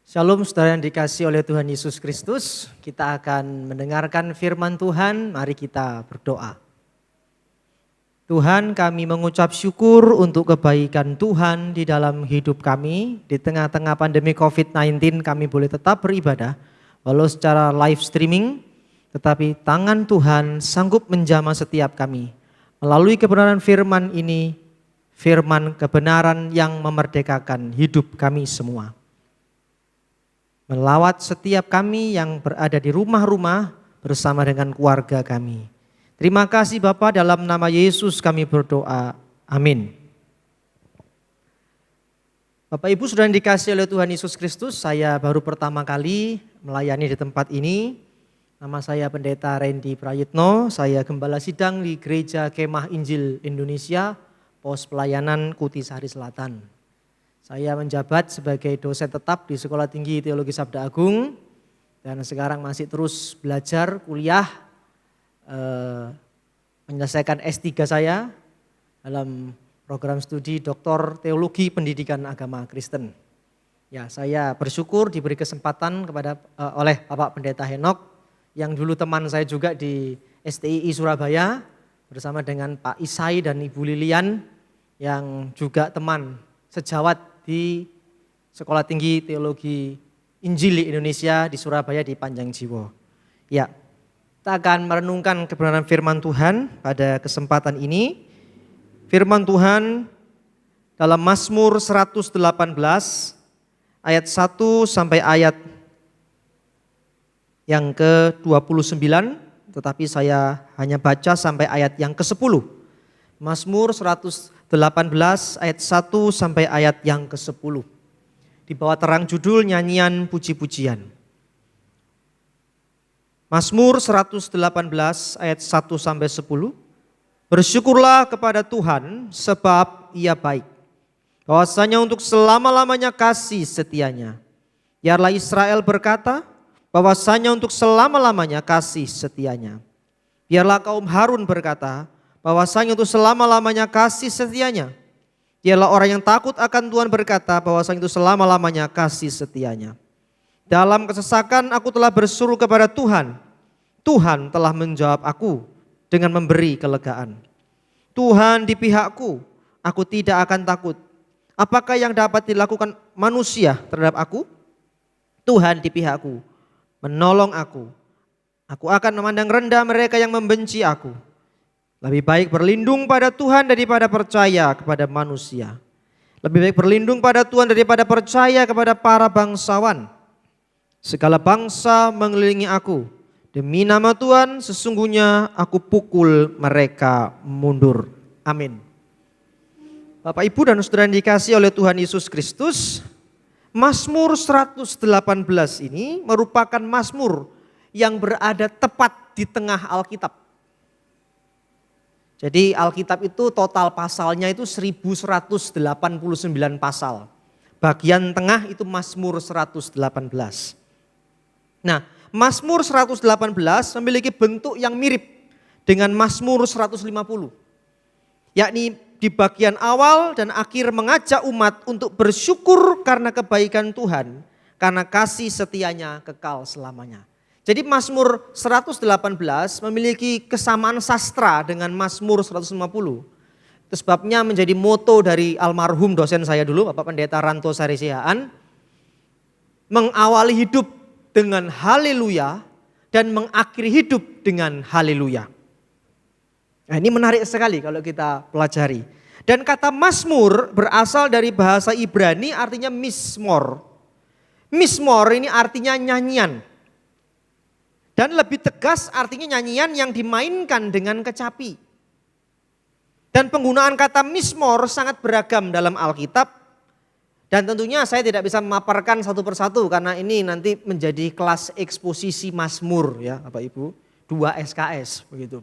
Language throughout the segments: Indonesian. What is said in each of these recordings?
Shalom saudara yang dikasihi oleh Tuhan Yesus Kristus. Kita akan mendengarkan firman Tuhan, mari kita berdoa. Tuhan, kami mengucap syukur untuk kebaikan Tuhan di dalam hidup kami. Di tengah-tengah pandemi COVID-19 kami boleh tetap beribadah, walau secara live streaming, tetapi tangan Tuhan sanggup menjamah setiap kami. Melalui kebenaran firman ini, firman kebenaran yang memerdekakan hidup kami semua. Melawat setiap kami yang berada di rumah-rumah bersama dengan keluarga kami. Terima kasih Bapa, dalam nama Yesus kami berdoa. Amin. Bapak Ibu sudah dikasihi oleh Tuhan Yesus Kristus, saya baru pertama kali melayani di tempat ini. Nama saya Pendeta Randy Prayitno, saya gembala sidang di Gereja Kemah Injil Indonesia, Pos Pelayanan Kutisari Selatan. Saya menjabat sebagai dosen tetap di Sekolah Tinggi Teologi Sabda Agung dan sekarang masih terus belajar kuliah menyelesaikan S3 saya dalam program studi Doktor Teologi Pendidikan Agama Kristen. Ya, saya bersyukur diberi kesempatan oleh Bapak Pendeta Henok yang dulu teman saya juga di STII Surabaya bersama dengan Pak Isai dan Ibu Lilian yang juga teman sejawat di Sekolah Tinggi Teologi Injil Indonesia di Surabaya di Panjangjiwo. Ya, kita akan merenungkan kebenaran firman Tuhan pada kesempatan ini. Firman Tuhan dalam Mazmur 118 ayat 1 sampai ayat yang ke-29, tetapi saya hanya baca sampai ayat yang ke-10. Mazmur 118 ayat 1 sampai ayat yang ke-10. Di bawah terang judul nyanyian puji-pujian. Mazmur 118 ayat 1 sampai 10. Bersyukurlah kepada Tuhan sebab Ia baik. Bahwasanya untuk selama-lamanya kasih setianya. Biarlah Israel berkata, bahwasanya untuk selama-lamanya kasih setianya. Biarlah kaum Harun berkata, bahwasanya untuk selama-lamanya kasih setianya. Dialah orang yang takut akan Tuhan berkata, bahwasanya itu selama-lamanya kasih setianya. Dalam kesesakan aku telah berseru kepada Tuhan. Tuhan telah menjawab aku dengan memberi kelegaan. Tuhan di pihakku, aku tidak akan takut. Apakah yang dapat dilakukan manusia terhadap aku? Tuhan di pihakku, menolong aku. Aku akan memandang rendah mereka yang membenci aku. Lebih baik berlindung pada Tuhan daripada percaya kepada manusia. Lebih baik berlindung pada Tuhan daripada percaya kepada para bangsawan. Segala bangsa mengelilingi aku. Demi nama Tuhan sesungguhnya aku pukul mereka mundur. Amin. Bapak Ibu dan saudara yang dikasihi oleh Tuhan Yesus Kristus, Mazmur 118 ini merupakan mazmur yang berada tepat di tengah Alkitab. Jadi Alkitab itu total pasalnya itu 1189 pasal. Bagian tengah itu Mazmur 118. Nah, Mazmur 118 memiliki bentuk yang mirip dengan Mazmur 150. Yakni di bagian awal dan akhir mengajak umat untuk bersyukur karena kebaikan Tuhan, karena kasih setianya kekal selamanya. Jadi Mazmur 118 memiliki kesamaan sastra dengan Mazmur 150. Itu sebabnya menjadi moto dari almarhum dosen saya dulu, Bapak Pendeta Ranto Sarisihaan. Mengawali hidup dengan haleluya dan mengakhiri hidup dengan haleluya. Nah, ini menarik sekali kalau kita pelajari. Dan kata Mazmur berasal dari bahasa Ibrani artinya mismor. Mismor ini artinya nyanyian. Dan lebih tegas artinya nyanyian yang dimainkan dengan kecapi. Dan penggunaan kata mismor sangat beragam dalam Alkitab. Dan tentunya saya tidak bisa memaparkan satu persatu karena ini nanti menjadi kelas eksposisi Mazmur ya Bapak Ibu. 2 SKS begitu.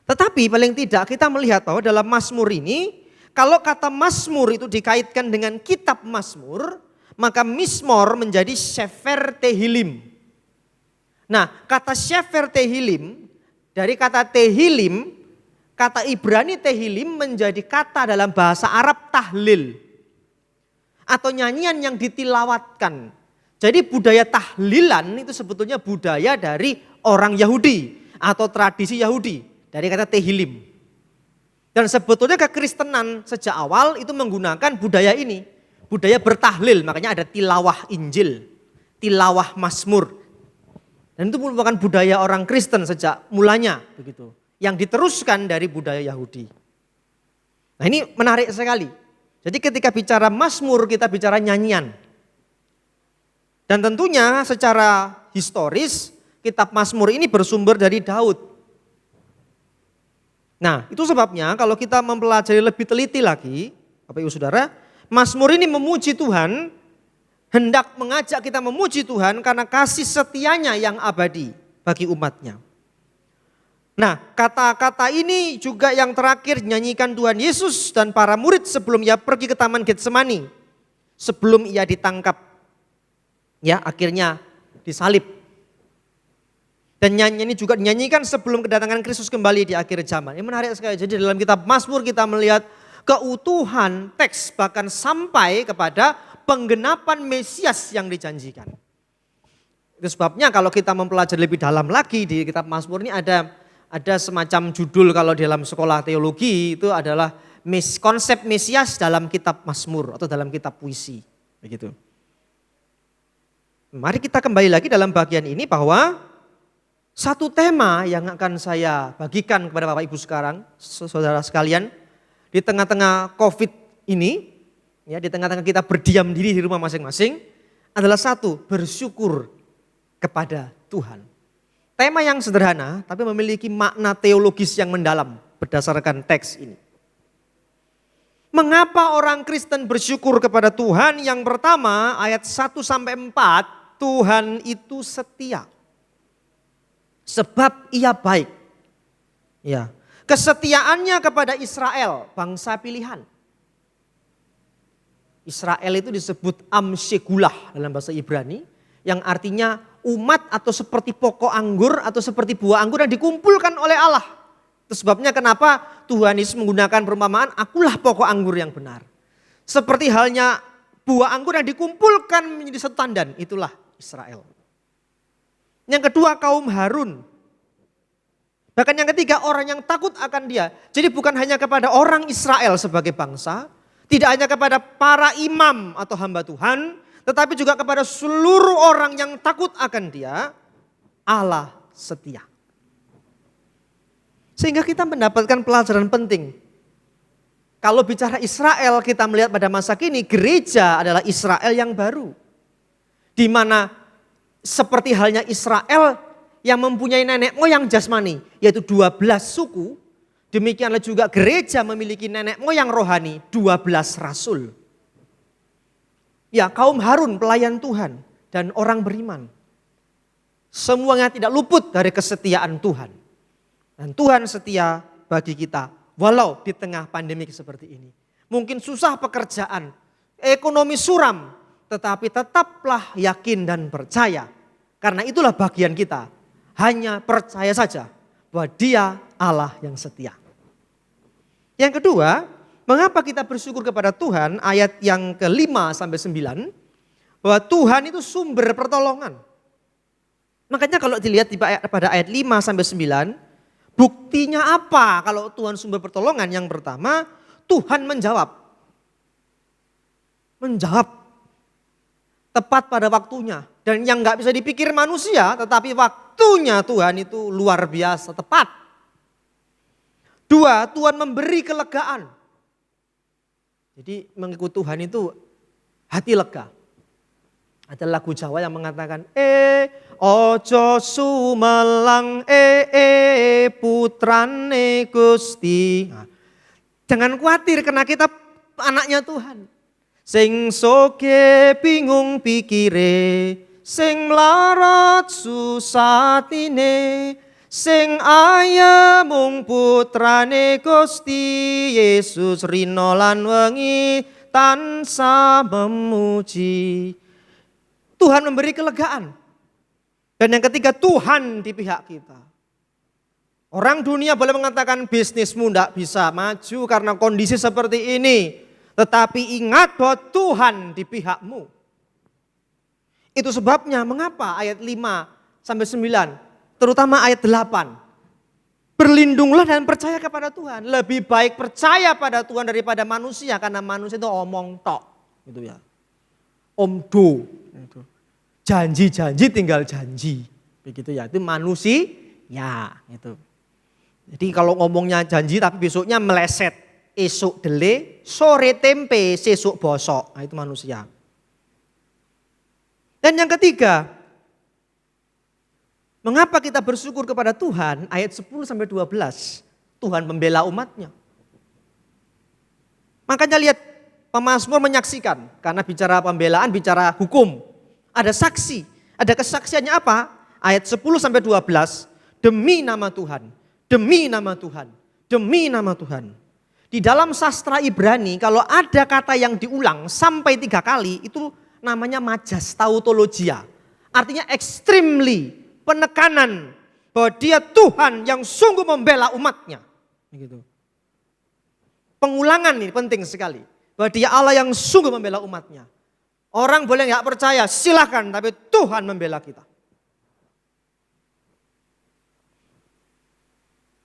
Tetapi paling tidak kita melihat bahwa dalam Mazmur ini, kalau kata Mazmur itu dikaitkan dengan kitab Mazmur, maka mismor menjadi Sefer Tehilim. Nah, kata Sefer Tehilim, dari kata Tehilim, kata Ibrani Tehilim menjadi kata dalam bahasa Arab tahlil. atau nyanyian yang ditilawatkan. Jadi budaya tahlilan itu sebetulnya budaya dari orang Yahudi atau tradisi Yahudi, dari kata tehilim. Dan sebetulnya kekristenan sejak awal itu menggunakan budaya ini, budaya bertahlil, makanya ada tilawah Injil, tilawah Mazmur. Dan itu merupakan budaya orang Kristen sejak mulanya begitu, yang diteruskan dari budaya Yahudi. Nah ini menarik sekali. Jadi ketika bicara Mazmur kita bicara nyanyian. Dan tentunya secara historis kitab Mazmur ini bersumber dari Daud. Nah itu sebabnya kalau kita mempelajari lebih teliti lagi, Bapak Ibu Saudara, Mazmur ini memuji Tuhan, hendak mengajak kita memuji Tuhan karena kasih setianya yang abadi bagi umatnya. Nah kata-kata ini juga yang terakhir nyanyikan Tuhan Yesus dan para murid sebelum ia pergi ke Taman Getsemani. Sebelum ia ditangkap. Ya akhirnya disalib. Dan nyanyian ini juga dinyanyikan sebelum kedatangan Kristus kembali di akhir zaman. Ini menarik sekali. Jadi dalam kitab Mazmur kita melihat keutuhan teks bahkan sampai kepada penggenapan Mesias yang dijanjikan. Itu sebabnya kalau kita mempelajari lebih dalam lagi di kitab Mazmur ini ada semacam judul kalau di dalam sekolah teologi itu adalah konsep Mesias dalam kitab Mazmur atau dalam kitab puisi. Begitu. Mari kita kembali lagi dalam bagian ini bahwa satu tema yang akan saya bagikan kepada Bapak Ibu sekarang, saudara sekalian, di tengah-tengah COVID ini, ya di tengah-tengah kita berdiam diri di rumah masing-masing, adalah satu, bersyukur kepada Tuhan. Tema yang sederhana tapi memiliki makna teologis yang mendalam berdasarkan teks ini. Mengapa orang Kristen bersyukur kepada Tuhan? Yang pertama ayat 1-4, Tuhan itu setia. Sebab ia baik. Ya, kesetiaannya kepada Israel, bangsa pilihan. Israel itu disebut Am Shegulah dalam bahasa Ibrani, yang artinya umat atau seperti pokok anggur atau seperti buah anggur yang dikumpulkan oleh Allah. Itu sebabnya kenapa Tuhan Yesus menggunakan perumpamaan, akulah pokok anggur yang benar. Seperti halnya buah anggur yang dikumpulkan menjadi satu tandan, itulah Israel. Yang kedua kaum Harun. Bahkan yang ketiga orang yang takut akan dia. Jadi bukan hanya kepada orang Israel sebagai bangsa, tidak hanya kepada para imam atau hamba Tuhan, tetapi juga kepada seluruh orang yang takut akan dia, Allah setia. Sehingga kita mendapatkan pelajaran penting. Kalau bicara Israel, kita melihat pada masa kini gereja adalah Israel yang baru. Di mana seperti halnya Israel yang mempunyai nenek moyang jasmani, yaitu 12 suku, demikianlah juga gereja memiliki nenek moyang rohani, 12 rasul. Ya, kaum Harun pelayan Tuhan dan orang beriman. Semuanya tidak luput dari kesetiaan Tuhan. Dan Tuhan setia bagi kita walau di tengah pandemi seperti ini. Mungkin susah pekerjaan, ekonomi suram, tetapi tetaplah yakin dan percaya. Karena itulah bagian kita. Hanya percaya saja bahwa dia Allah yang setia. Yang kedua, mengapa kita bersyukur kepada Tuhan? Ayat yang ke-5-9. Bahwa Tuhan itu sumber pertolongan. Makanya kalau dilihat pada ayat 5-9. Buktinya apa kalau Tuhan sumber pertolongan? Yang pertama, Tuhan menjawab. Menjawab. Tepat pada waktunya. Dan yang gak bisa dipikir manusia, tetapi waktunya Tuhan itu luar biasa tepat. Dua, Tuhan memberi kelegaan. Jadi mengikut Tuhan itu hati lega. Ada lagu Jawa yang mengatakan, ojo sumelang putrane Gusti. Nah, jangan khawatir karena kita anaknya Tuhan. Sing soge bingung pikire, sing melarat susatine, sing ayah mung putrane Gusti Yesus rino lan wengi tansah memuji. Tuhan memberi kelegaan. Dan yang ketiga, Tuhan di pihak kita. Orang dunia boleh mengatakan bisnismu tidak bisa maju karena kondisi seperti ini. Tetapi ingat bahwa Tuhan di pihakmu. Itu sebabnya mengapa ayat 5 sampai 9, terutama ayat 8. Berlindunglah dan percaya kepada Tuhan. Lebih baik percaya pada Tuhan daripada manusia, karena manusia itu omong tok, gitu ya. Omdo, gitu. Janji-janji tinggal janji, begitu ya. Itu manusia, ya, itu. Jadi kalau ngomongnya janji tapi besoknya meleset, esok dele, sore tempe, sesuk bosok, nah, itu manusia. Dan yang ketiga, mengapa kita bersyukur kepada Tuhan? Ayat 10 sampai 12. Tuhan membela umatnya. Makanya lihat, pemazmur menyaksikan, karena bicara pembelaan, bicara hukum. Ada saksi, ada kesaksiannya apa? Ayat 10 sampai 12, demi nama Tuhan, demi nama Tuhan, demi nama Tuhan. Di dalam sastra Ibrani, kalau ada kata yang diulang sampai 3 kali, itu namanya majas, tautologia. Artinya extremely, penekanan bahwa dia Tuhan yang sungguh membela umatnya. Begitu. Pengulangan ini penting sekali. Bahwa dia Allah yang sungguh membela umatnya. Orang boleh nggak percaya, silakan, tapi Tuhan membela kita.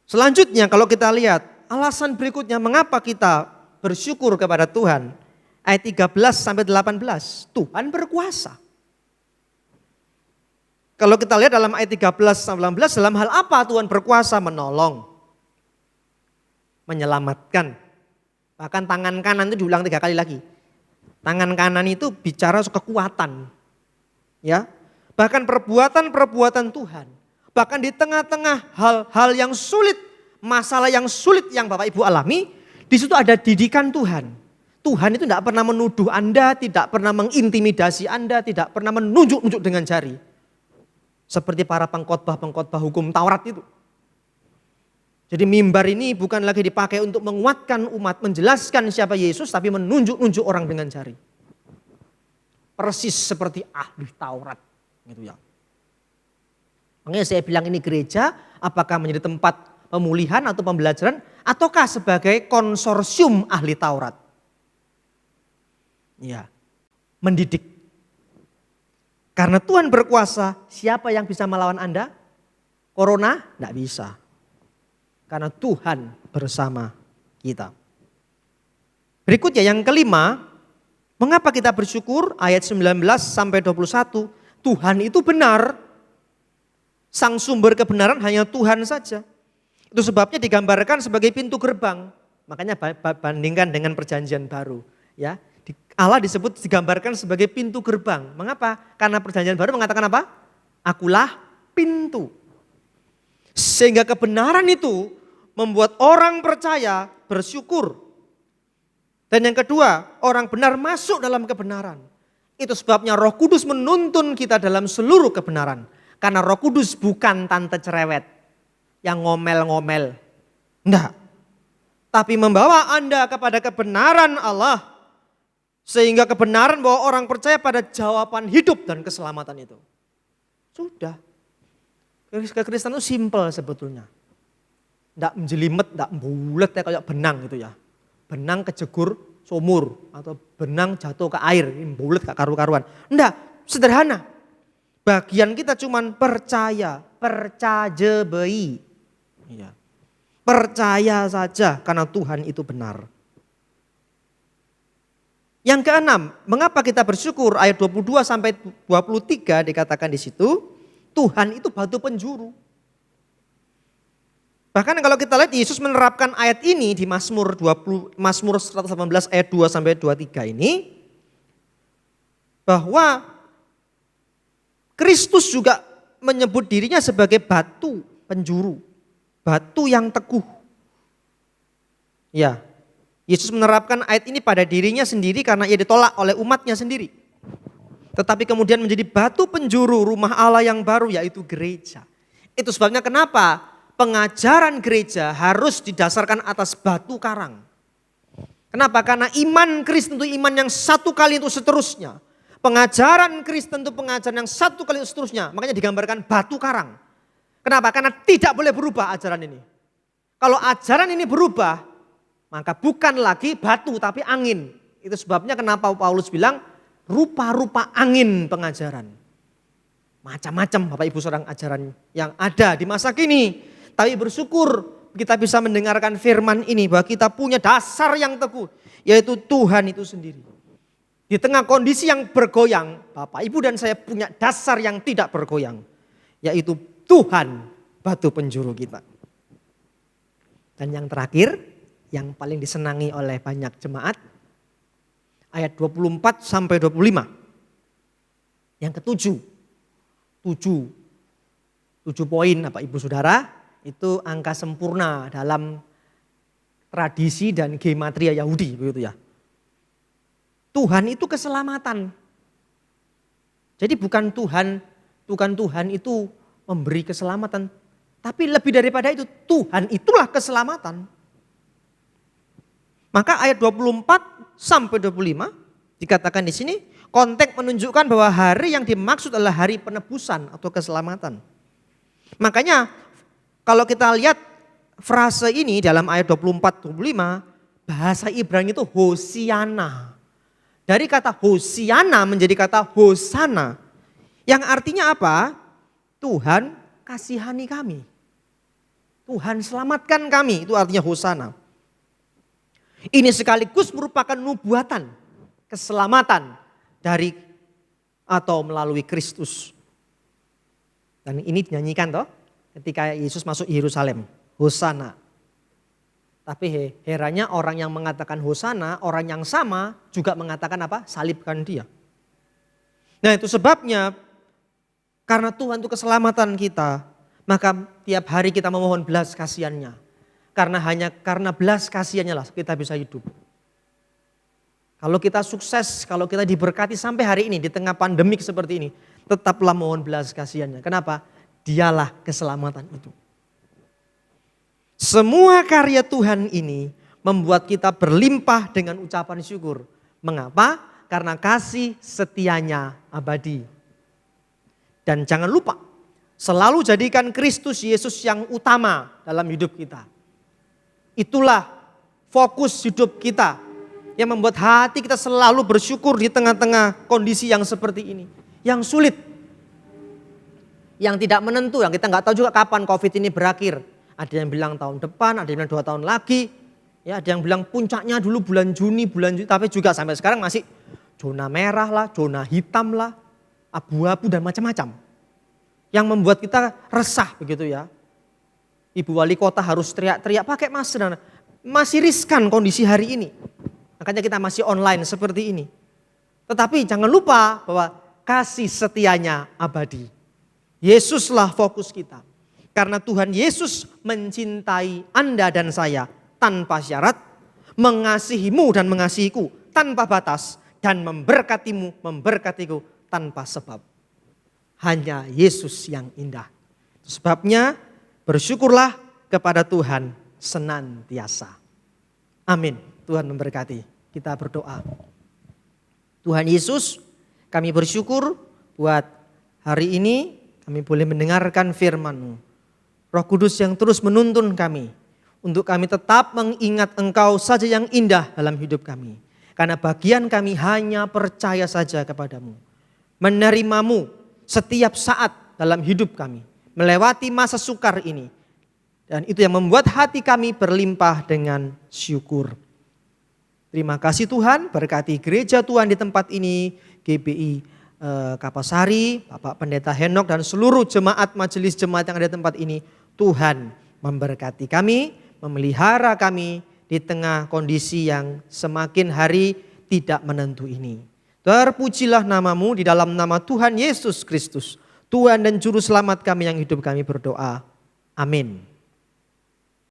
Selanjutnya kalau kita lihat alasan berikutnya mengapa kita bersyukur kepada Tuhan. Ayat 13 sampai 18, Tuhan berkuasa. Kalau kita lihat dalam ayat 13 sampai 18, dalam hal apa Tuhan berkuasa? Menolong, menyelamatkan. Bahkan tangan kanan itu diulang 3 kali lagi. Tangan kanan itu bicara kekuatan. Ya, bahkan perbuatan-perbuatan Tuhan. Bahkan di tengah-tengah hal-hal yang sulit, masalah yang sulit yang Bapak Ibu alami, di situ ada didikan Tuhan. Tuhan itu tidak pernah menuduh Anda, tidak pernah mengintimidasi Anda, tidak pernah menunjuk-nunjuk dengan jari. Seperti para pengkhotbah-pengkhotbah hukum Taurat itu. Jadi mimbar ini bukan lagi dipakai untuk menguatkan umat, menjelaskan siapa Yesus, tapi menunjuk-nunjuk orang dengan jari. Persis seperti ahli Taurat, gitu ya. Makanya saya bilang ini gereja, apakah menjadi tempat pemulihan atau pembelajaran, ataukah sebagai konsorsium ahli Taurat? Ya, mendidik. Karena Tuhan berkuasa, siapa yang bisa melawan Anda? Corona? Tidak bisa. Karena Tuhan bersama kita. Berikutnya yang kelima, mengapa kita bersyukur? Ayat 19 sampai 21, Tuhan itu benar. Sang sumber kebenaran hanya Tuhan saja. Itu sebabnya digambarkan sebagai pintu gerbang. Makanya bandingkan dengan perjanjian baru. Ya, Allah disebut digambarkan sebagai pintu gerbang. Mengapa? Karena perjanjian baru mengatakan apa? Akulah pintu. Sehingga kebenaran itu membuat orang percaya bersyukur. Dan yang kedua, orang benar masuk dalam kebenaran. Itu sebabnya Roh Kudus menuntun kita dalam seluruh kebenaran. Karena Roh Kudus bukan tante cerewet yang ngomel-ngomel. Enggak. Tapi membawa Anda kepada kebenaran Allah. Sehingga kebenaran bahwa orang percaya pada jawaban hidup dan keselamatan itu. Sudah. Kekristenan itu simpel sebetulnya. Tidak menjelimet, tidak bulat ya kayak benang gitu ya. Benang kejegur sumur atau benang jatuh ke air, ini bulat gak karu-karuan. Enggak, sederhana. Bagian kita cuman percaya, percaya bayi. Iya. Percaya saja karena Tuhan itu benar. Yang keenam, mengapa kita bersyukur? Ayat 22 sampai 23 dikatakan di situ, Tuhan itu batu penjuru. Bahkan kalau kita lihat Yesus menerapkan ayat ini di Mazmur 118 ayat 2 sampai 23 ini, bahwa Kristus juga menyebut dirinya sebagai batu penjuru, batu yang teguh. Ya, Yesus menerapkan ayat ini pada dirinya sendiri karena ia ditolak oleh umatnya sendiri. Tetapi kemudian menjadi batu penjuru rumah Allah yang baru, yaitu gereja. Itu sebabnya kenapa pengajaran gereja harus didasarkan atas batu karang. Kenapa? Karena iman Kristen itu iman yang satu kali untuk seterusnya. Pengajaran Kristen itu pengajaran yang satu kali untuk seterusnya. Makanya digambarkan batu karang. Kenapa? Karena tidak boleh berubah ajaran ini. Kalau ajaran ini berubah, maka bukan lagi batu tapi angin. Itu sebabnya kenapa Paulus bilang rupa-rupa angin pengajaran. Macam-macam Bapak Ibu saudara ajaran yang ada di masa kini. Tapi bersyukur kita bisa mendengarkan firman ini bahwa kita punya dasar yang teguh. Yaitu Tuhan itu sendiri. Di tengah kondisi yang bergoyang, Bapak Ibu dan saya punya dasar yang tidak bergoyang. Yaitu Tuhan batu penjuru kita. Dan yang terakhir, yang paling disenangi oleh banyak jemaat, ayat 24 sampai 25. Yang ketujuh, 7 poin Bapak Ibu Saudara, itu angka sempurna dalam tradisi dan gematria Yahudi, begitu ya. Tuhan itu keselamatan. Jadi bukan Tuhan itu memberi keselamatan, tapi lebih daripada itu Tuhan itulah keselamatan. Maka ayat 24 sampai 25 dikatakan di sini konteks menunjukkan bahwa hari yang dimaksud adalah hari penebusan atau keselamatan. Makanya kalau kita lihat frase ini dalam ayat 24-25 bahasa Ibrani itu Hosiana. Dari kata Hosiana menjadi kata Hosana. Yang artinya apa? Tuhan kasihani kami. Tuhan selamatkan kami, itu artinya Hosana. Ini sekaligus merupakan nubuatan, keselamatan dari atau melalui Kristus. Dan ini dinyanyikan toh ketika Yesus masuk Yerusalem, Hosana. Tapi heranya orang yang mengatakan Hosana, orang yang sama juga mengatakan apa? Salibkan dia. Nah itu sebabnya karena Tuhan itu keselamatan kita, maka tiap hari kita memohon belas kasihannya. Karena belas kasihannya lah kita bisa hidup. Kalau kita sukses, kalau kita diberkati sampai hari ini di tengah pandemik seperti ini, tetaplah mohon belas kasihannya. Kenapa? Dialah keselamatan itu. Semua karya Tuhan ini membuat kita berlimpah dengan ucapan syukur. Mengapa? Karena kasih setianya abadi. Dan jangan lupa, selalu jadikan Kristus Yesus yang utama dalam hidup kita. Itulah fokus hidup kita yang membuat hati kita selalu bersyukur di tengah-tengah kondisi yang seperti ini. Yang sulit, yang tidak menentu, yang kita nggak tahu juga kapan COVID ini berakhir. Ada yang bilang tahun depan, ada yang bilang 2 tahun lagi. Ya, ada yang bilang puncaknya dulu bulan Juni, tapi juga sampai sekarang masih zona merah lah, zona hitam lah, abu-abu dan macam-macam. Yang membuat kita resah begitu ya. Ibu wali kota harus teriak-teriak pakai masker. Masih riskan kondisi hari ini. Makanya kita masih online seperti ini. Tetapi jangan lupa bahwa kasih setianya abadi. Yesuslah fokus kita. Karena Tuhan Yesus mencintai Anda dan saya tanpa syarat, mengasihimu dan mengasihiku tanpa batas, dan memberkatiku tanpa sebab. Hanya Yesus yang indah. Sebabnya bersyukurlah kepada Tuhan senantiasa. Amin. Tuhan memberkati. Kita berdoa. Tuhan Yesus, kami bersyukur buat hari ini kami boleh mendengarkan firman-Mu. Roh Kudus yang terus menuntun kami untuk kami tetap mengingat Engkau saja yang indah dalam hidup kami. Karena bagian kami hanya percaya saja kepadamu. Menerimamu setiap saat dalam hidup kami. Melewati masa sukar ini. Dan itu yang membuat hati kami berlimpah dengan syukur. Terima kasih Tuhan, berkati gereja Tuhan di tempat ini, GBI Kapasari, Bapak Pendeta Henok dan seluruh jemaat majelis jemaat yang ada di tempat ini. Tuhan memberkati kami, memelihara kami di tengah kondisi yang semakin hari tidak menentu ini. Terpujilah nama-Mu di dalam nama Tuhan Yesus Kristus, Tuhan dan Juru Selamat kami yang hidup kami berdoa. Amin.